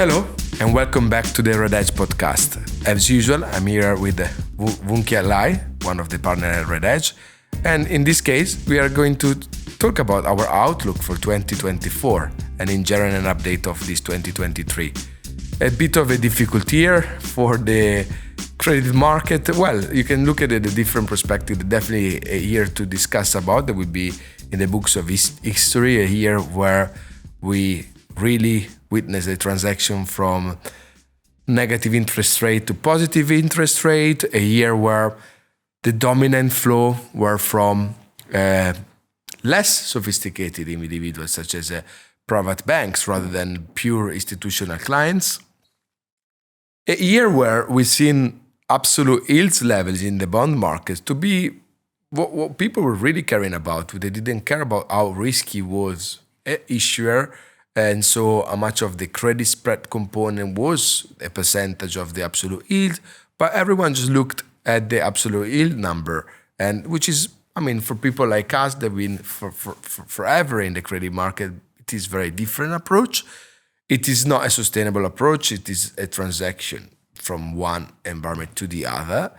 Hello, and welcome back to the Redhedge Podcast. As usual, I'm here with Voon, one of the partners at Redhedge. And in this case, we are going to talk about our outlook for 2024 and in general an update of this 2023. A bit of a difficult year for the credit market. Well, you can look at it a different perspective. Definitely a year to discuss about. That would be in the books of history, a year where we really witnessed a transaction from negative interest rate to positive interest rate, a year where the dominant flow were from less sophisticated individuals, such as private banks, rather than pure institutional clients. A year where we've seen absolute yields levels in the bond market to be what people were really caring about. They didn't care about how risky was an issuer, and so how much of the credit spread component was a percentage of the absolute yield, but everyone just looked at the absolute yield number, and which is, for people like us that have been for forever in the credit market, it is a very different approach. It is not a sustainable approach. It is a transaction from one environment to the other.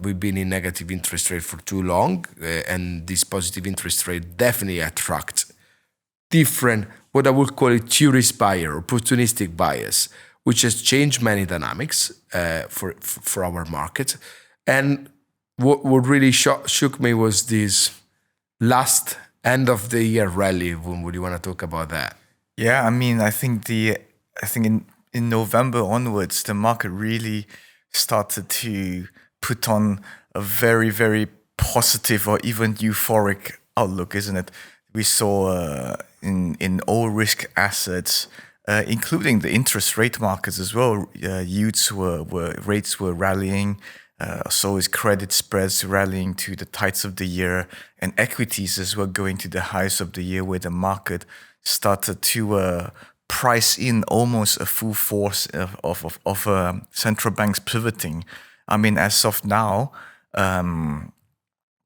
We've been in negative interest rate for too long, and this positive interest rate definitely attracts different, what I would call it, tourist buyer, opportunistic buyers, which has changed many dynamics for our market. And what really shook me was this last end of the year rally. Would you want to talk about that? Yeah, I think in November onwards, the market really started to put on a very, very positive or even euphoric outlook, isn't it? We saw in all risk assets, including the interest rate markets as well, rates were rallying. So is credit spreads rallying to the tights of the year, and equities as well going to the highs of the year, where the market started to price in almost a full force of central banks pivoting. As of now,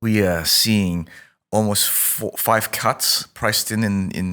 we are seeing almost 5 cuts priced in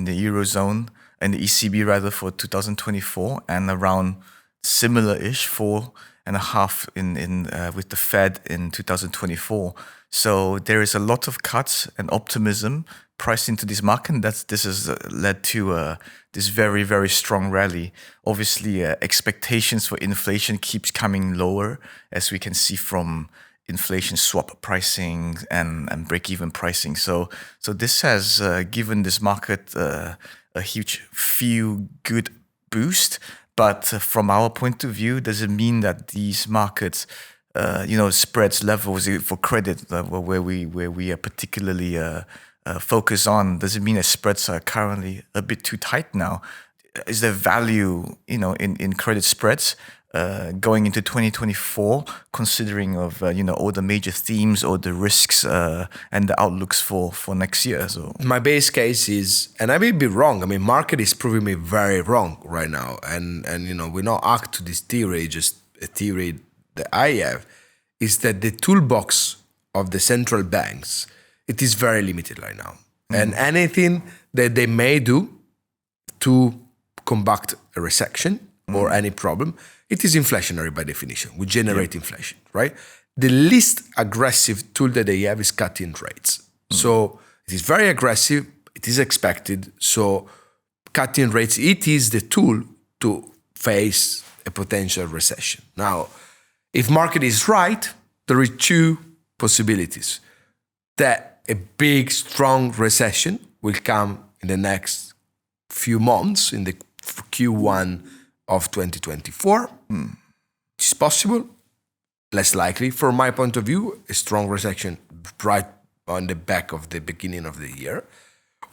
the Eurozone and the ECB rather for 2024, and around similar-ish 4.5 in with the Fed in 2024. So there is a lot of cuts and optimism priced into this market, and this has led to this very, very strong rally. Obviously, expectations for inflation keeps coming lower, as we can see from inflation swap pricing and break-even pricing. So this has given this market a huge feel-good boost. But from our point of view, does it mean that these markets, spreads levels for credit, where we are particularly focused on, does it mean that spreads are currently a bit too tight now? Is there value, in credit spreads going into 2024, considering of all the major themes or the risks and the outlooks for next year? So my base case is, and I may be wrong. Market is proving me very wrong right now, and we not act to this theory. Just a theory that I have is that the toolbox of the central banks, it is very limited right now, and anything that they may do to combat a recession or any problem, it is inflationary by definition. We generate inflation, right? The least aggressive tool that they have is cutting rates. So it is very aggressive. It is expected. So cutting rates, it is the tool to face a potential recession. Now, if market is right, there are 2 possibilities. That a big, strong recession will come in the next few months, in the Q1 of 2024. It's possible, less likely. From my point of view, a strong recession right on the back of the beginning of the year,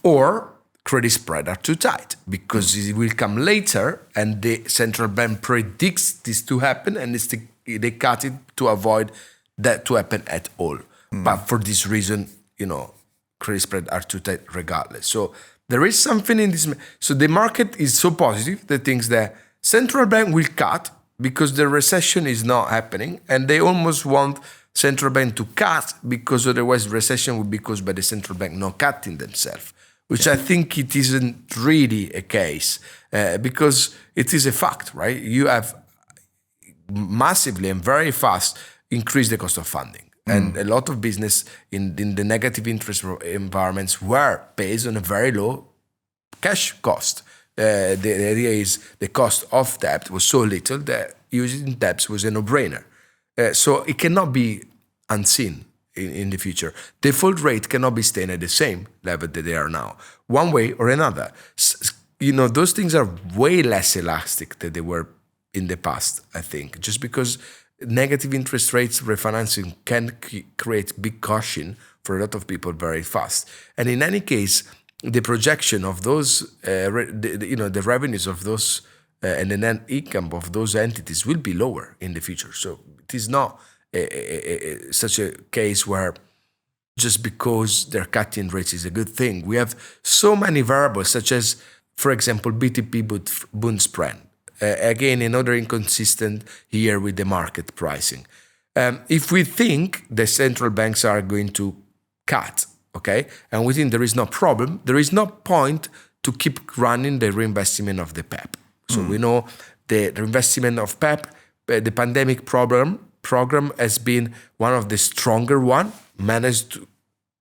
or credit spread are too tight, because it will come later and the central bank predicts this to happen, and they cut it to avoid that to happen at all. But for this reason, credit spread are too tight regardless. So there is something in this. So the market is so positive that thinks that central bank will cut because the recession is not happening, and they almost want central bank to cut because otherwise recession would be caused by the central bank not cutting themselves, which I think it isn't really a case because it is a fact, right? You have massively and very fast increased the cost of funding. And a lot of business in the negative interest environments were based on a very low cash cost. The idea is the cost of debt was so little that using debt was a no-brainer. So it cannot be unseen in the future. Default rate cannot be staying at the same level that they are now, one way or another. Those things are way less elastic than they were in the past, I think, just because negative interest rates refinancing can create big caution for a lot of people very fast. And in any case, the projection of those, the revenues of those and the net income of those entities will be lower in the future. So it is not such a case where just because they're cutting rates is a good thing. We have so many variables, such as, for example, BTP Bund spread. Again, another inconsistent here with the market pricing. If we think the central banks are going to cut, okay, and we think there is no problem, there is no point to keep running the reinvestment of the PEP. So we know the reinvestment of PEP, the pandemic program has been one of the stronger one, managed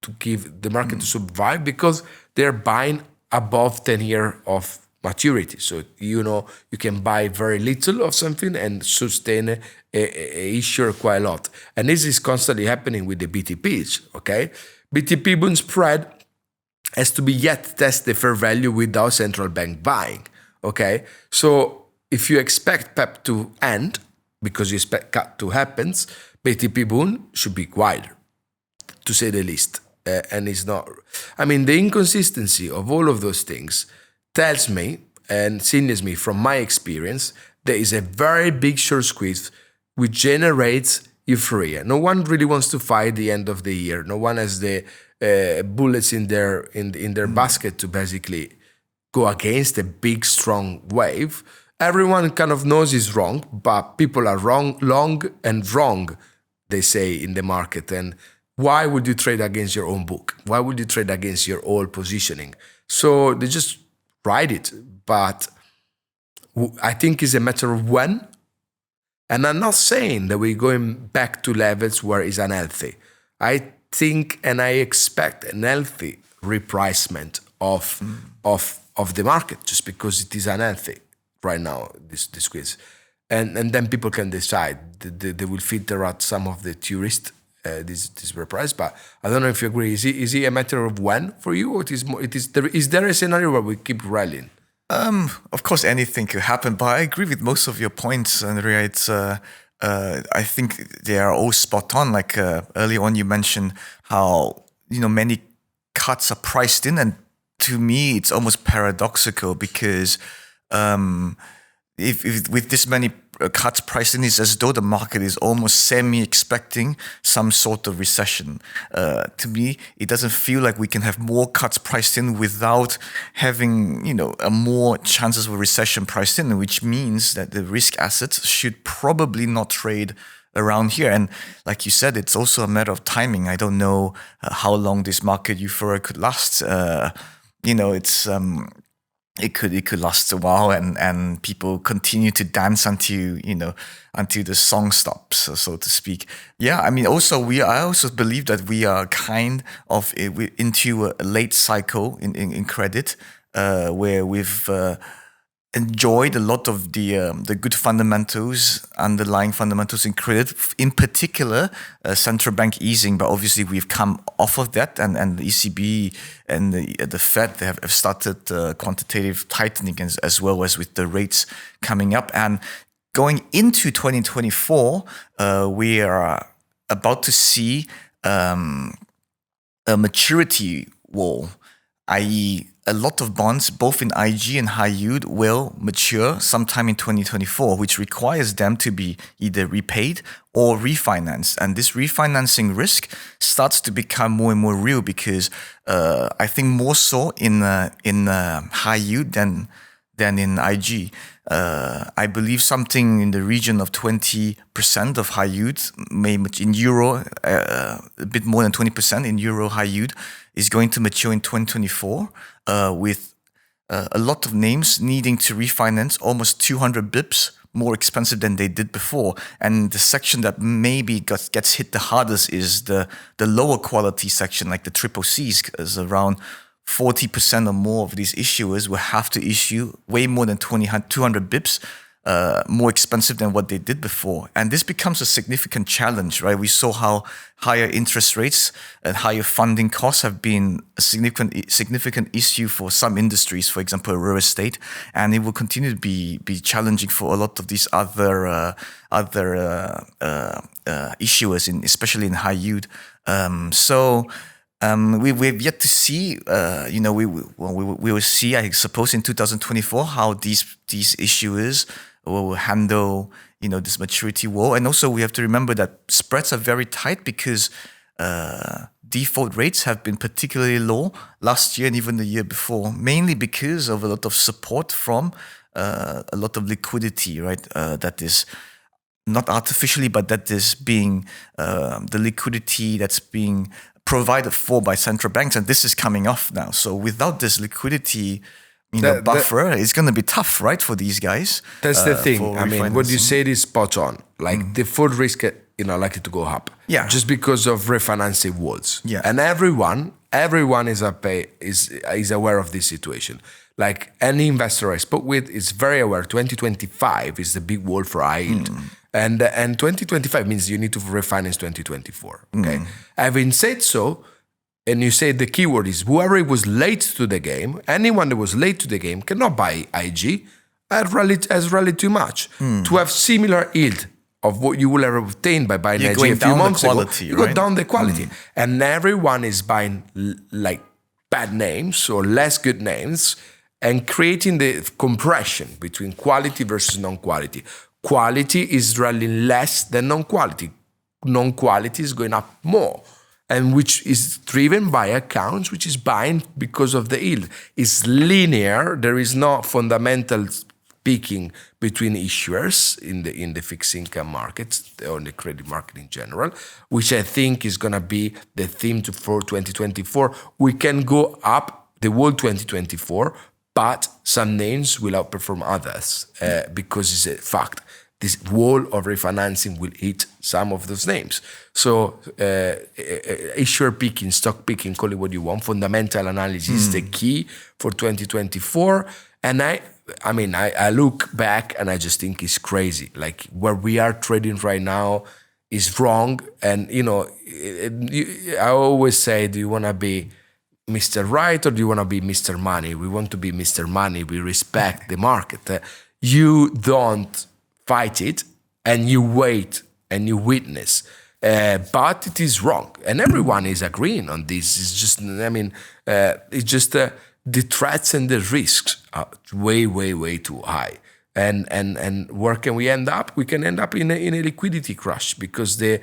to give the market to survive because they're buying above 10 years of maturity. So, you can buy very little of something and sustain a issue quite a lot. And this is constantly happening with the BTPs, okay? BTP Bund spread has to be yet test the fair value without central bank buying, okay? So if you expect PEP to end, because you expect cut to happen, BTP Bund should be wider, to say the least. And it's not, the inconsistency of all of those things tells me and signals me from my experience there is a very big short squeeze which generates euphoria. No one really wants to fight the end of the year. No one has the bullets in their basket to basically go against a big strong wave. Everyone kind of knows it's wrong, but people are long and wrong, they say in the market. And why would you trade against your own book? Why would you trade against your own positioning? So they just ride it, but I think it's a matter of when. And I'm not saying that we're going back to levels where it's unhealthy. I think and I expect an healthy repricement of the market just because it is unhealthy right now, this squeeze. And then people can decide. They will filter out some of the tourists, this reprice, but I don't know if you agree. Is it a matter of when for you, or is there a scenario where we keep rallying? Of course, anything could happen, but I agree with most of your points, Andrea. It's I think they are all spot on. Like earlier on, you mentioned how many cuts are priced in, and to me, it's almost paradoxical because if with this many cuts priced in, it's as though the market is almost semi-expecting some sort of recession. To me, it doesn't feel like we can have more cuts priced in without having, a more chances of a recession priced in, which means that the risk assets should probably not trade around here. And like you said, it's also a matter of timing. I don't know how long this market euphoria could last. It's it could last a while, and people continue to dance until the song stops, so to speak. Yeah, I also believe that we are kind of into a late cycle in credit, where we've enjoyed a lot of the good fundamentals, underlying fundamentals in credit, in particular central bank easing. But obviously we've come off of that, and the ECB and the Fed have started quantitative tightening as well as with the rates coming up. And going into 2024, we are about to see a maturity wall, i.e. a lot of bonds, both in IG and high yield, will mature sometime in 2024, which requires them to be either repaid or refinanced. And this refinancing risk starts to become more and more real because I think more so in high yield than than in IG. I believe something in the region of 20% of high yield, maybe in euro, a bit more than 20% in euro high yield is going to mature in 2024 with a lot of names needing to refinance almost 200 bips more expensive than they did before. And the section that maybe gets hit the hardest is the lower quality section, like the triple Cs, is around 40% or more of these issuers will have to issue way more than 200 bips more expensive than what they did before. And this becomes a significant challenge, right? We saw how higher interest rates and higher funding costs have been a significant issue for some industries, for example, real estate, and it will continue to be challenging for a lot of these other issuers, especially in high yield. We've yet to see, we will see, I suppose, in 2024 how these issuers will handle, this maturity wall. And also we have to remember that spreads are very tight because default rates have been particularly low last year and even the year before, mainly because of a lot of support from a lot of liquidity, right? That is not artificially, but that is being the liquidity that's being provided for by central banks, and this is coming off now. So without this liquidity, buffer, it's going to be tough, right, for these guys. That's the thing. I mean, what you said is spot on. Like the full risk, likely to go up. Yeah. Just because of refinancing walls. Yeah. And everyone is aware of this situation. Like any investor I spoke with is very aware. 2025 is the big wall for high yield. And 2025 means you need to refinance 2024. Okay. Having said so, and you say the keyword is whoever was late to the game, anyone that was late to the game cannot buy IG as rally too much. To have similar yield of what you will have obtained by buying IG a few months ago, you go down the quality. And everyone is buying like bad names or less good names and creating the compression between quality versus non-quality. Quality is rallying less than non-quality. Non-quality is going up more, and which is driven by accounts which is buying because of the yield. It's linear. There is no fundamental peaking between issuers in the fixed income markets or in the credit market in general, which I think is going to be the theme for 2024. We can go up the whole 2024, but some names will outperform others because it's a fact. This wall of refinancing will hit some of those names. So issuer picking, stock picking, call it what you want, fundamental analysis is the key for 2024. And I look back and I just think it's crazy. Like where we are trading right now is wrong. And, I always say, do you want to be Mr. Right or do you want to be Mr. Money? We want to be Mr. Money. We respect the market. You don't fight it and you wait and you witness. But it is wrong. And everyone is agreeing on this. It's just, it's just the threats and the risks are way, way, way too high. And where can we end up? We can end up in a liquidity crash because the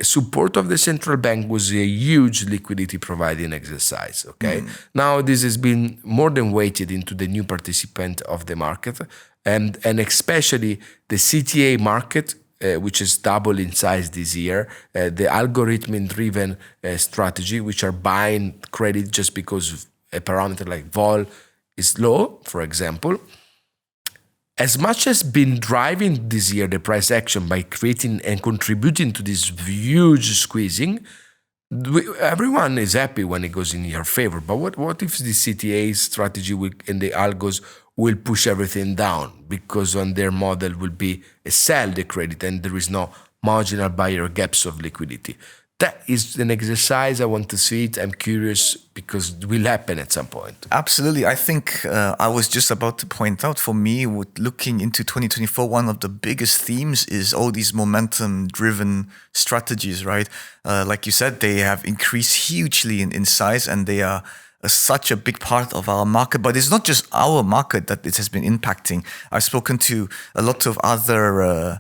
support of the central bank was a huge liquidity providing exercise. Okay, now this has been more than weighted into the new participant of the market, and especially the CTA market, which is double in size this year. The algorithm-driven strategy, which are buying credit just because a parameter like vol is low, for example. As much as been driving this year the price action by creating and contributing to this huge squeezing, everyone is happy when it goes in your favor. But what if the CTA strategy and the algos will push everything down because on their model will be a sell the credit and there is no marginal buyer gaps of liquidity? That is an exercise. I want to see it. I'm curious because it will happen at some point. Absolutely. I think I was just about to point out, for me, with looking into 2024, one of the biggest themes is all these momentum-driven strategies, right? Like you said, they have increased hugely in size and they are such a big part of our market. But it's not just our market that it has been impacting. I've spoken to a lot of other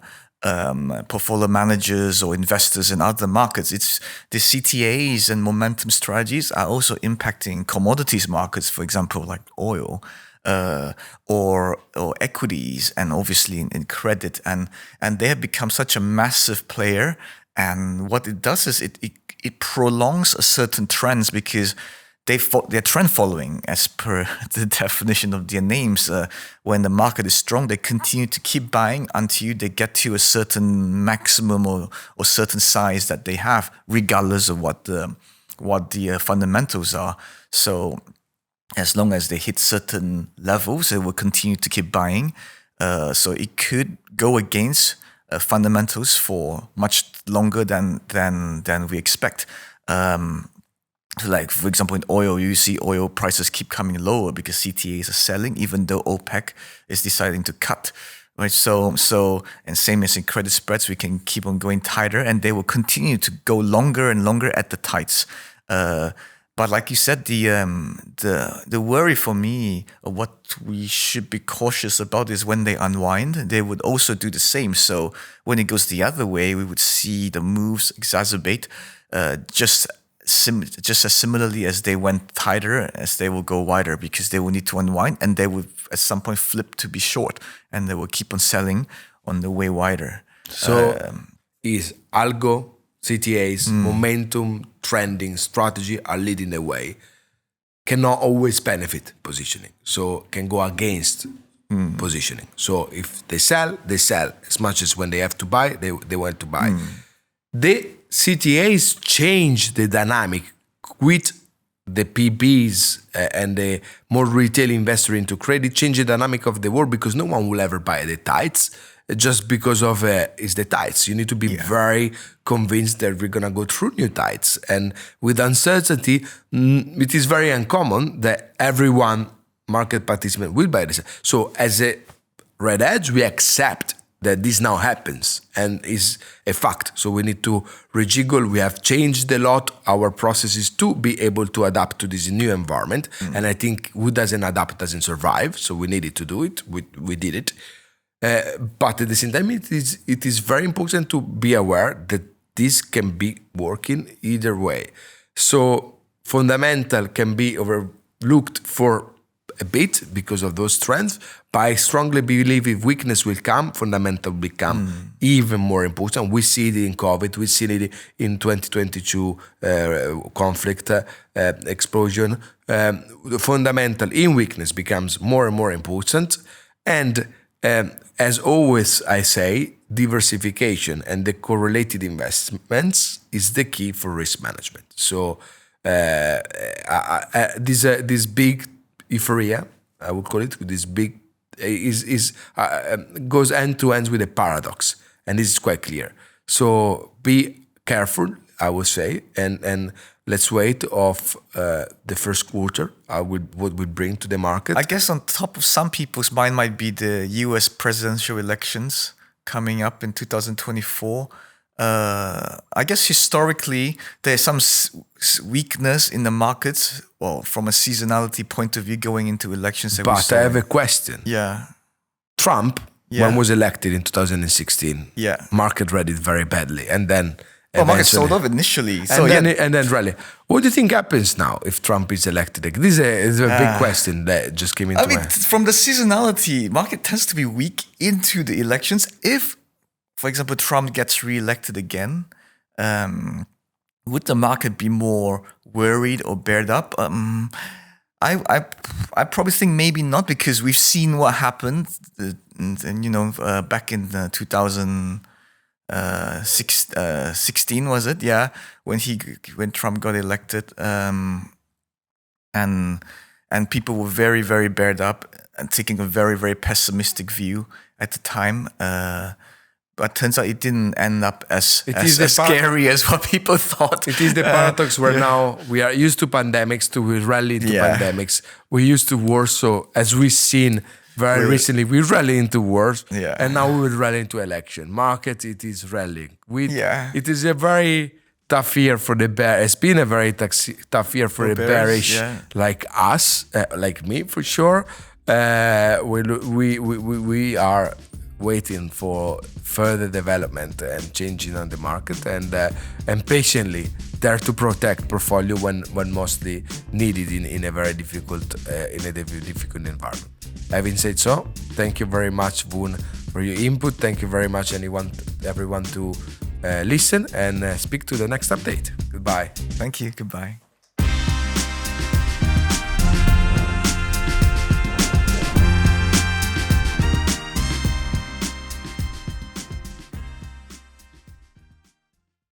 portfolio managers or investors in other markets. It's the CTAs and momentum strategies are also impacting commodities markets, for example, like oil. or equities, and obviously in credit, and they have become such a massive player. And what it does is it prolongs a certain trends, because they're trend following, as per the definition of their names. When the market is strong, they continue to keep buying until they get to a certain maximum or certain size that they have, regardless of what the fundamentals are. So as long as they hit certain levels, they will continue to keep buying. So it could go against fundamentals for much longer than we expect. Like, for example, in oil, you see oil prices keep coming lower because CTAs are selling, even though OPEC is deciding to cut. Right, so and same as in credit spreads, we can keep on going tighter, and they will continue to go longer and longer at the tights. But like you said, the worry for me, or what we should be cautious about, is when they unwind, they would also do the same. So when it goes the other way, we would see the moves exacerbate, just as similarly as they went tighter, as they will go wider, because they will need to unwind, and they will at some point flip to be short, and they will keep on selling on the way wider. So is algo, CTAs, momentum, trending strategy are leading the way, cannot always benefit positioning. So can go against positioning. So if they sell as much as when they have to buy, they want to buy. The CTAs change the dynamic with the PBs and the more retail investor into credit, change the dynamic of the world, because no one will ever buy the tights just because of it's the tights. You need to be very convinced that we're going to go through new tights. And with uncertainty, it is very uncommon that everyone, market participant, will buy this. So as a Redhedge, we accept that this now happens and is a fact. So we need to rejiggle. We have changed a lot our processes to be able to adapt to this new environment. And I think who doesn't adapt doesn't survive. So we needed to do it. We did it. But at the same time, it is very important to be aware that this can be working either way. So fundamental can be overlooked for a bit because of those trends, but I strongly believe if weakness will come, fundamental will become even more important. We see it in COVID, we see it in 2022 conflict explosion. The fundamental in weakness becomes more and more important. And as always, I say, diversification and the correlated investments is the key for risk management. So this big euphoria, I would call it, this big goes end to end with a paradox, and this is quite clear. So be careful, I would say, and let's wait of the first quarter. What we bring to the market. I guess on top of some people's mind might be the U.S. presidential elections coming up in 2024. I guess historically there's some weakness in the markets, well, from a seasonality point of view going into elections. But I have a question. Yeah. Trump, when was elected in 2016, market read it very badly, and then market sold off initially. And then rally. What do you think happens now if Trump is elected? This is a big question that just came into my... From the seasonality, market tends to be weak into the elections. If, for example, Trump gets re-elected again, would the market be more worried or bared up? I probably think maybe not, because we've seen what happened, back in 2016 was it? Yeah, when Trump got elected, and people were very, very bared up and taking a very, very pessimistic view at the time. But turns out it didn't end up as scary as what people thought. It is the paradox where now we are used to pandemics, we rally into pandemics. We used to wars, so as we've seen recently, we rally into wars, and now we will rally into election. Market, it is rallying. It is a very tough year for the bear. It's been a very tough year for the bearish, like us, like me for sure. We waiting for further development and changing on the market, and patiently there to protect portfolio when mostly needed in a very difficult difficult environment. Having said so, thank you very much, Voon, for your input. Thank you very much, everyone to listen, and speak to the next update. Goodbye. Thank you. Goodbye.